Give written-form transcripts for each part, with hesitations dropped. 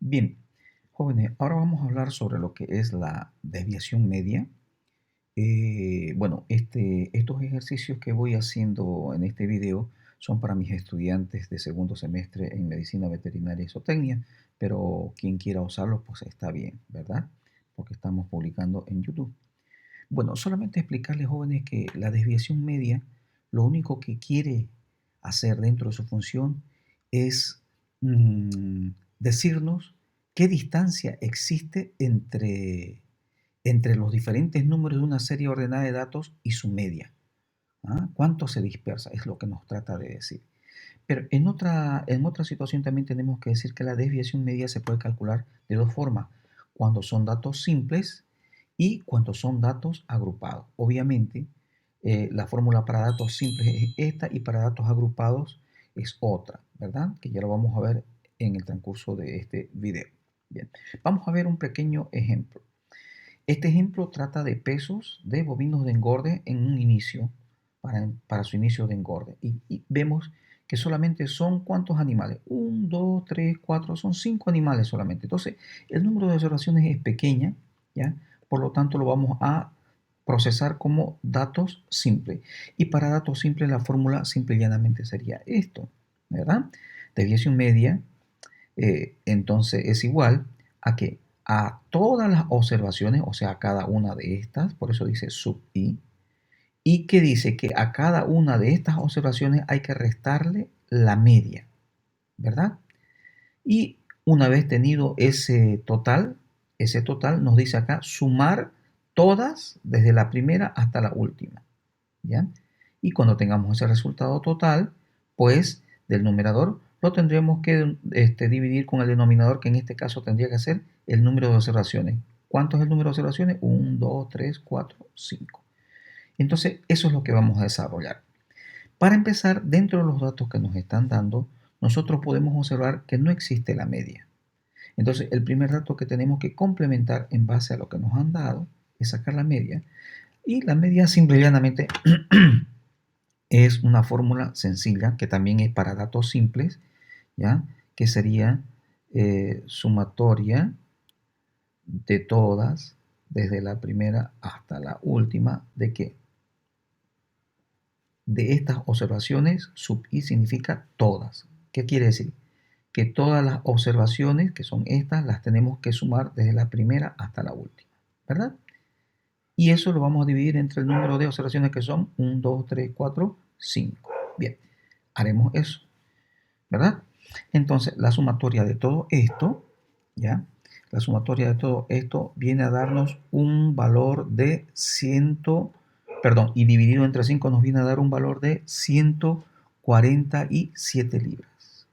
Bien, jóvenes, ahora vamos a hablar sobre lo que es la desviación media. Bueno, estos ejercicios que voy haciendo en este video son para mis estudiantes de segundo semestre en medicina veterinaria y zootecnia, pero quien quiera usarlos, pues está bien, ¿verdad? Porque estamos publicando en YouTube. Bueno, solamente explicarles, jóvenes, que la desviación media, lo único que quiere hacer dentro de su función es decirnos qué distancia existe entre los diferentes números de una serie ordenada de datos y su media. ¿Ah? ¿Cuánto se dispersa? Es lo que nos trata de decir. Pero en otra situación también tenemos que decir que la desviación media se puede calcular de dos formas, cuando son datos simples y cuando son datos agrupados. Obviamente, la fórmula para datos simples es esta y para datos agrupados es otra, ¿verdad? Que ya lo vamos a ver en el transcurso de este video. Bien, vamos a ver un pequeño ejemplo. Este ejemplo trata de pesos de bovinos de engorde en un inicio, para su inicio de engorde. Y vemos que solamente son ¿cuántos animales? 1, 2, 3, 4, son 5 animales solamente. Entonces, el número de observaciones es pequeña, ¿ya? Por lo tanto, lo vamos a procesar como datos simples. Y para datos simples, la fórmula simple y llanamente sería esto, ¿verdad? Desviación media entonces es igual a que a todas las observaciones, o sea, a cada una de estas, por eso dice sub i, y que dice que a cada una de estas observaciones hay que restarle la media, ¿verdad? Y una vez tenido ese total nos dice acá sumar todas desde la primera hasta la última, ¿ya? Y cuando tengamos ese resultado total, pues del numerador lo tendremos que dividir con el denominador, que en este caso tendría que ser el número de observaciones. ¿Cuánto es el número de observaciones? 1, 2, 3, 4, 5. Entonces, eso es lo que vamos a desarrollar. Para empezar, dentro de los datos que nos están dando, nosotros podemos observar que no existe la media. Entonces, el primer dato que tenemos que complementar en base a lo que nos han dado es sacar la media. Y la media simple y llanamente es una fórmula sencilla que también es para datos simples, ¿ya? Que sería sumatoria de todas, desde la primera hasta la última, ¿de qué? De estas observaciones, sub i significa todas. ¿Qué quiere decir? Que todas las observaciones, que son estas, las tenemos que sumar desde la primera hasta la última, ¿verdad? Y eso lo vamos a dividir entre el número de observaciones que son 1, 2, 3, 4, 5. Bien, haremos eso, ¿verdad? Entonces, la sumatoria de todo esto, ¿ya? La sumatoria de todo esto viene a darnos un valor de y dividido entre 5 nos viene a dar un valor de 147 libras.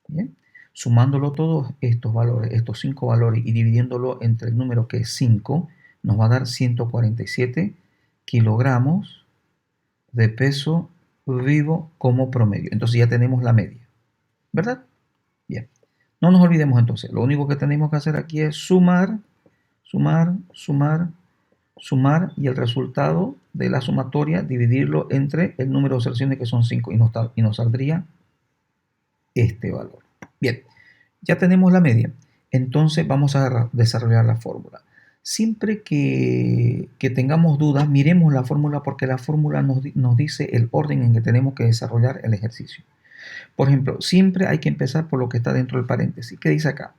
¿Bien? Sumándolo todos estos valores, estos 5 valores y dividiéndolo entre el número que es 5, nos va a dar 147 kilogramos de peso vivo como promedio. Entonces ya tenemos la media, ¿verdad? Bien. No nos olvidemos entonces, lo único que tenemos que hacer aquí es sumar, sumar, sumar, sumar y el resultado de la sumatoria dividirlo entre el número de observaciones que son 5 y nos saldría este valor. Bien, ya tenemos la media. Entonces vamos a desarrollar la fórmula. Siempre que tengamos dudas, miremos la fórmula porque la fórmula nos dice el orden en que tenemos que desarrollar el ejercicio. Por ejemplo, siempre hay que empezar por lo que está dentro del paréntesis. ¿Qué dice acá?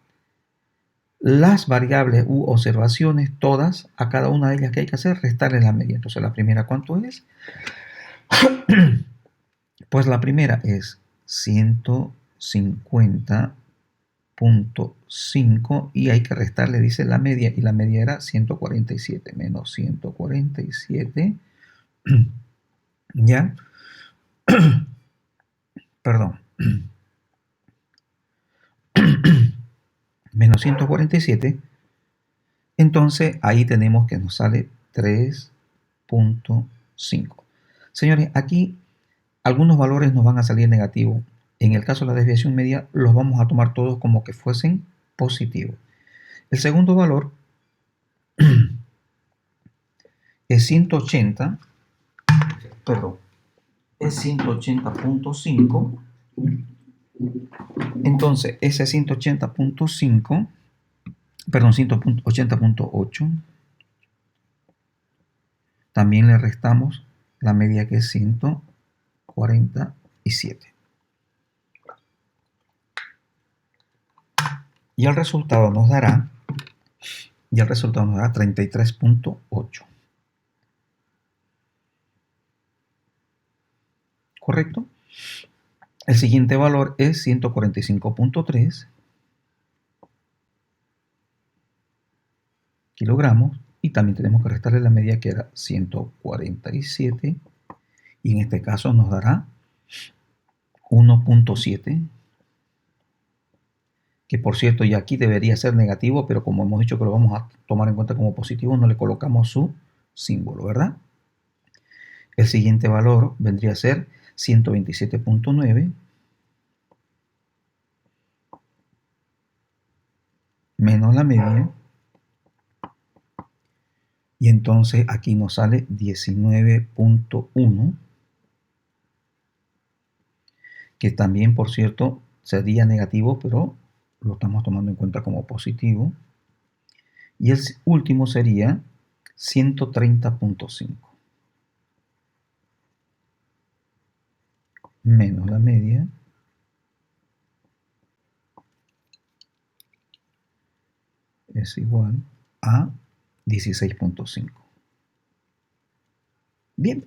Las variables u observaciones, todas, a cada una de ellas que hay que hacer, restarle la media. Entonces, la primera, ¿cuánto es? Pues la primera es 150.5 y hay que restarle, dice la media, y la media era 147 menos 147, ¿ya? Perdón. Menos 147. Entonces ahí tenemos que nos sale 3.5. Señores, aquí algunos valores nos van a salir negativos. En el caso de la desviación media, los vamos a tomar todos como que fuesen positivos. El segundo valor es 180, perdón, es 180.5 Entonces, ese 180.5, perdón, 180.8, también le restamos la media que es 147. Y el resultado nos dará 33.8. ¿Correcto? El siguiente valor es 145.3 kilogramos y también tenemos que restarle la media que era 147 y en este caso nos dará 1.7, que por cierto ya aquí debería ser negativo, pero como hemos dicho que lo vamos a tomar en cuenta como positivo, no le colocamos su símbolo, ¿verdad? El siguiente valor vendría a ser 127.9 menos la media, y entonces aquí nos sale 19.1, que también, por cierto, sería negativo, pero lo estamos tomando en cuenta como positivo. Y el último sería 130.5 menos la media, es igual a 16.5. Bien,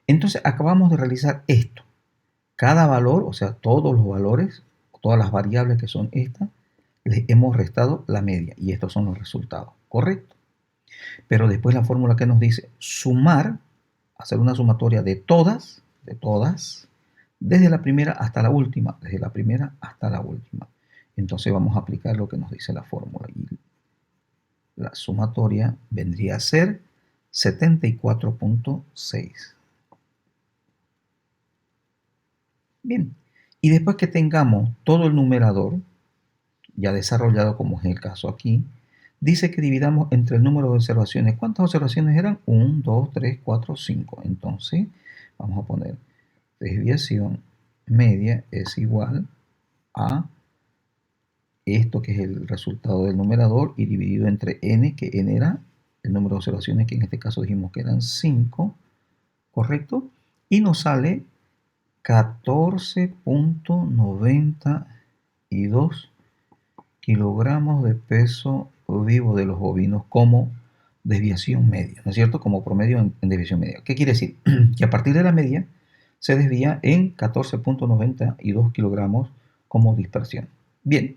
entonces acabamos de realizar esto. Cada valor, o sea, todos los valores, todas las variables que son estas, les hemos restado la media y estos son los resultados, ¿correcto? Pero después la fórmula que nos dice sumar, hacer una sumatoria de todas, desde la primera hasta la última, desde la primera hasta la última. Entonces vamos a aplicar lo que nos dice la fórmula y la sumatoria vendría a ser 74.6. Bien, y después que tengamos todo el numerador ya desarrollado, como es el caso aquí, dice que dividamos entre el número de observaciones. ¿Cuántas observaciones eran? 1, 2, 3, 4, 5. Entonces, vamos a poner desviación media es igual a esto que es el resultado del numerador y dividido entre n, que n era el número de observaciones, que en este caso dijimos que eran 5, ¿correcto? Y nos sale 14.92 kilogramos de peso vivo de los bovinos como desviación media, ¿no es cierto? Como promedio en desviación media. ¿Qué quiere decir? Que a partir de la media se desvía en 14.92 kilogramos como dispersión. Bien,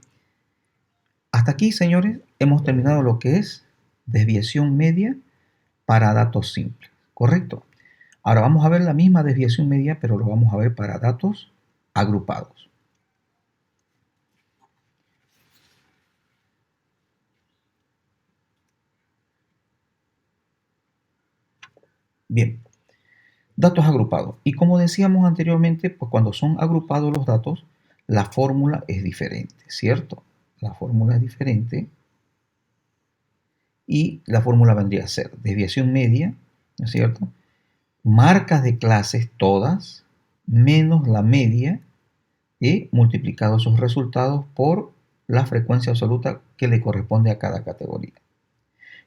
hasta aquí, señores, hemos terminado lo que es desviación media para datos simples, ¿correcto? Ahora vamos a ver la misma desviación media, pero lo vamos a ver para datos agrupados. Bien, datos agrupados. Y como decíamos anteriormente, pues cuando son agrupados los datos, la fórmula es diferente, ¿cierto? La fórmula es diferente y la fórmula vendría a ser desviación media, ¿no es cierto? Marcas de clases todas menos la media y multiplicado esos resultados por la frecuencia absoluta que le corresponde a cada categoría.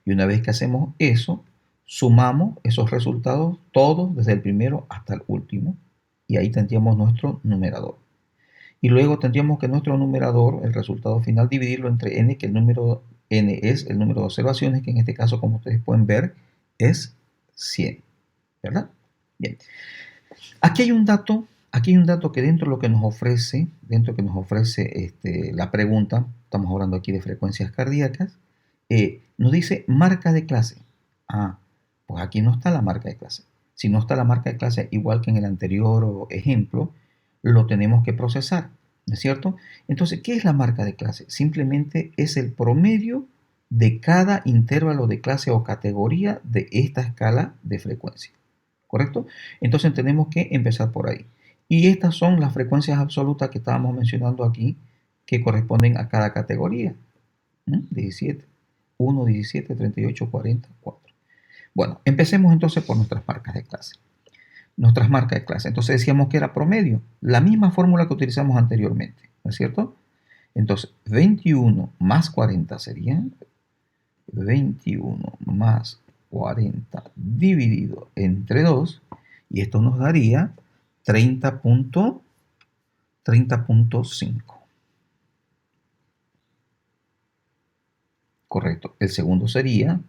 Y una vez que hacemos eso, sumamos esos resultados todos desde el primero hasta el último y ahí tendríamos nuestro numerador. Y luego tendríamos que nuestro numerador, el resultado final, dividirlo entre n, que el número n es el número de observaciones, que en este caso, como ustedes pueden ver, es 100, ¿verdad? Bien. Aquí hay un dato que dentro de lo que nos ofrece, la pregunta, estamos hablando aquí de frecuencias cardíacas, nos dice marca de clase. Ah, pues aquí no está la marca de clase. Si no está la marca de clase, igual que en el anterior ejemplo, lo tenemos que procesar, ¿no es cierto? Entonces, ¿qué es la marca de clase? Simplemente es el promedio de cada intervalo de clase o categoría de esta escala de frecuencia, ¿correcto? Entonces tenemos que empezar por ahí. Y estas son las frecuencias absolutas que estábamos mencionando aquí, que corresponden a cada categoría. 17, 1, 17, 38, 40, 4. Bueno, empecemos entonces por nuestras marcas de clase. Nuestras marcas de clase. Entonces decíamos que era promedio, la misma fórmula que utilizamos anteriormente, ¿no es cierto? Entonces, 21 más 40 sería 21 más 40 dividido entre 2, y esto nos daría 30.5. Correcto. El segundo sería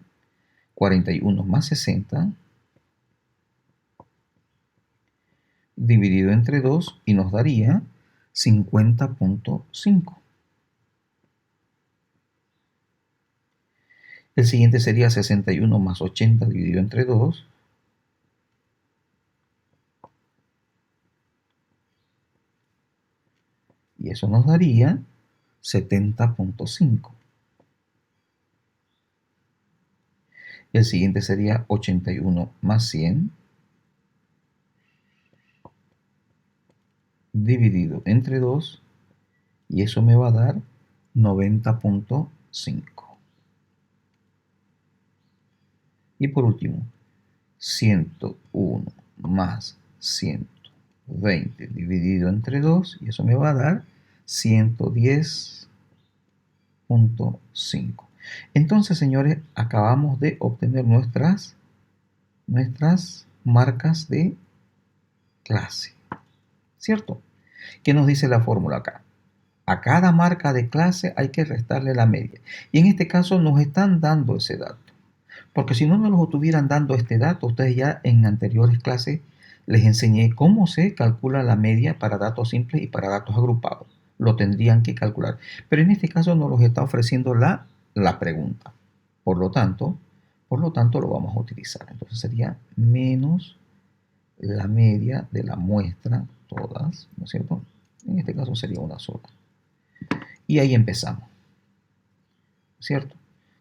41 más 60 dividido entre 2 y nos daría 50.5. El siguiente sería 61 más 80 dividido entre 2. Y eso nos daría 70.5. El siguiente sería 81 más 100 dividido entre 2. Y eso me va a dar 90.5. Y por último, 101 más 120 dividido entre 2, y eso me va a dar 110.5. Entonces, señores, acabamos de obtener nuestras marcas de clase, ¿cierto? ¿Qué nos dice la fórmula acá? A cada marca de clase hay que restarle la media. Y en este caso nos están dando ese dato. Porque si no nos lo estuvieran dando este dato, ustedes ya en anteriores clases les enseñé cómo se calcula la media para datos simples y para datos agrupados. Lo tendrían que calcular. Pero en este caso nos los está ofreciendo la pregunta. Por lo tanto, lo vamos a utilizar. Entonces sería menos la media de la muestra, todas, ¿no es cierto? En este caso sería una sola. Y ahí empezamos, ¿cierto?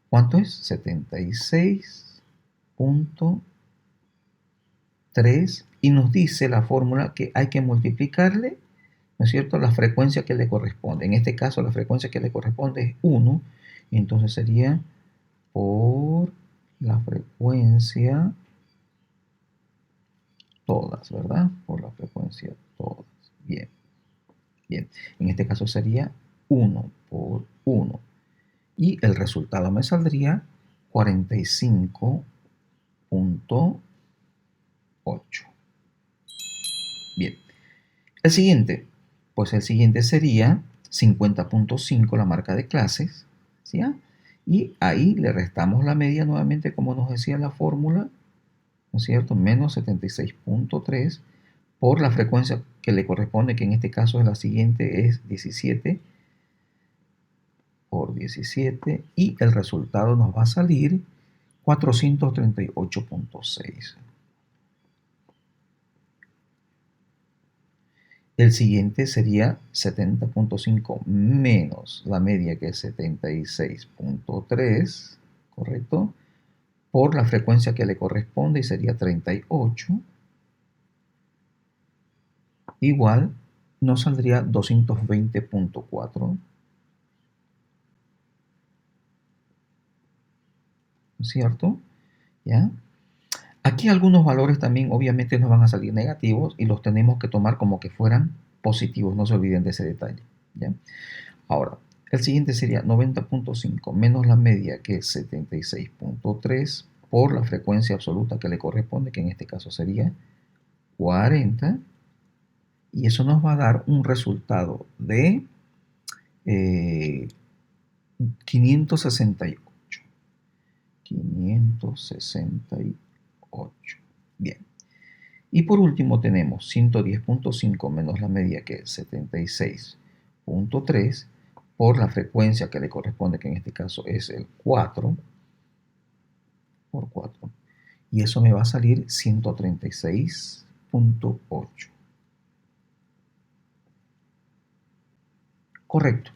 ¿Cuánto es? 76.3, y nos dice la fórmula que hay que multiplicarle, ¿no es cierto?, la frecuencia que le corresponde. En este caso la frecuencia que le corresponde es 1, y entonces sería por la frecuencia todas, ¿verdad? Por la frecuencia todas. Bien, bien. En este caso sería 1 por 1. Y el resultado me saldría 45.8. Bien. El siguiente, pues el siguiente sería 50.5, la marca de clases, ¿sí? Y ahí le restamos la media nuevamente, como nos decía la fórmula, ¿no es cierto? Menos 76.3 por la frecuencia que le corresponde, que en este caso es la siguiente, es 17 por 17, y el resultado nos va a salir 438.6. El siguiente sería 70.5 menos la media, que es 76.3, ¿correcto? Por la frecuencia que le corresponde, y sería 38. Igual nos saldría 220.4, ¿cierto? ¿Ya? Aquí algunos valores también obviamente nos van a salir negativos y los tenemos que tomar como que fueran positivos, no se olviden de ese detalle, ¿ya? Ahora, el siguiente sería 90.5 menos la media, que es 76.3, por la frecuencia absoluta que le corresponde, que en este caso sería 40, y eso nos va a dar un resultado de 568. 568. Bien. Y por último tenemos 110.5 menos la media, que es 76.3, por la frecuencia que le corresponde, que en este caso es el 4, por 4. Y eso me va a salir 136.8. Correcto.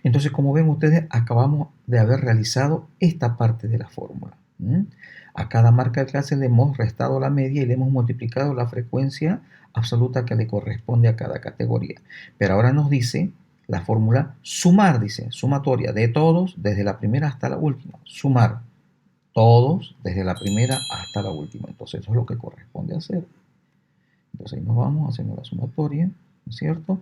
Entonces, como ven ustedes, acabamos de haber realizado esta parte de la fórmula. A cada marca de clase le hemos restado la media y le hemos multiplicado la frecuencia absoluta que le corresponde a cada categoría. Pero ahora nos dice la fórmula sumar, dice, sumatoria de todos desde la primera hasta la última. Sumar todos desde la primera hasta la última. Entonces, eso es lo que corresponde hacer. Entonces, ahí nos vamos, hacemos la sumatoria, ¿no es cierto?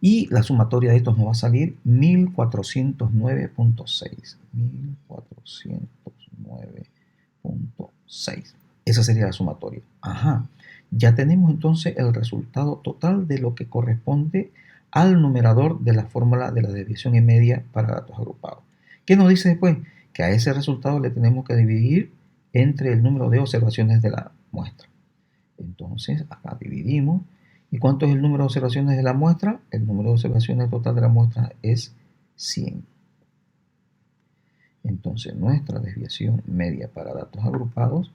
Y la sumatoria de estos nos va a salir 1409.6. 1409.6. Esa sería la sumatoria. Ajá. Ya tenemos entonces el resultado total de lo que corresponde al numerador de la fórmula de la desviación en media para datos agrupados. ¿Qué nos dice después? Que a ese resultado le tenemos que dividir entre el número de observaciones de la muestra. Entonces, acá dividimos. ¿Y cuánto es el número de observaciones de la muestra? El número de observaciones total de la muestra es 100. Entonces, nuestra desviación media para datos agrupados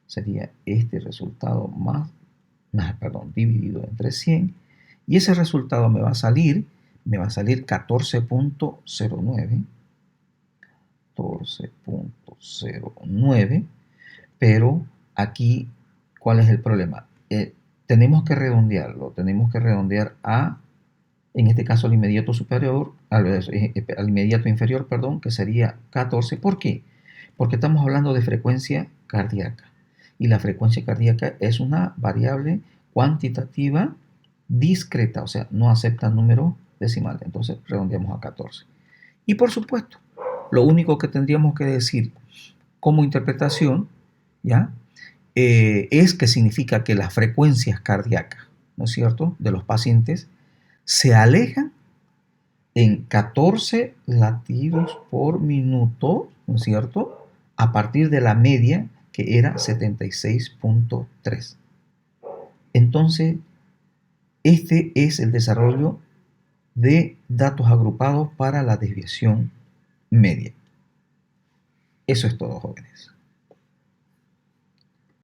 sería este resultado dividido entre 100. Y ese resultado me va a salir 14.09. 14.09. Pero aquí, ¿cuál es el problema? Tenemos que redondearlo, tenemos que redondear a, en este caso, al inmediato superior, al inmediato inferior, perdón, que sería 14. ¿Por qué? Porque estamos hablando de frecuencia cardíaca. Y la frecuencia cardíaca es una variable cuantitativa discreta, o sea, no acepta números decimales. Entonces, redondeamos a 14. Y por supuesto, lo único que tendríamos que decir como interpretación, ¿ya? Es que significa que las frecuencias cardíacas, ¿no es cierto?, de los pacientes se alejan en 14 latidos por minuto, ¿no es cierto?, a partir de la media que era 76.3. Entonces, este es el desarrollo de datos agrupados para la desviación media. Eso es todo, jóvenes.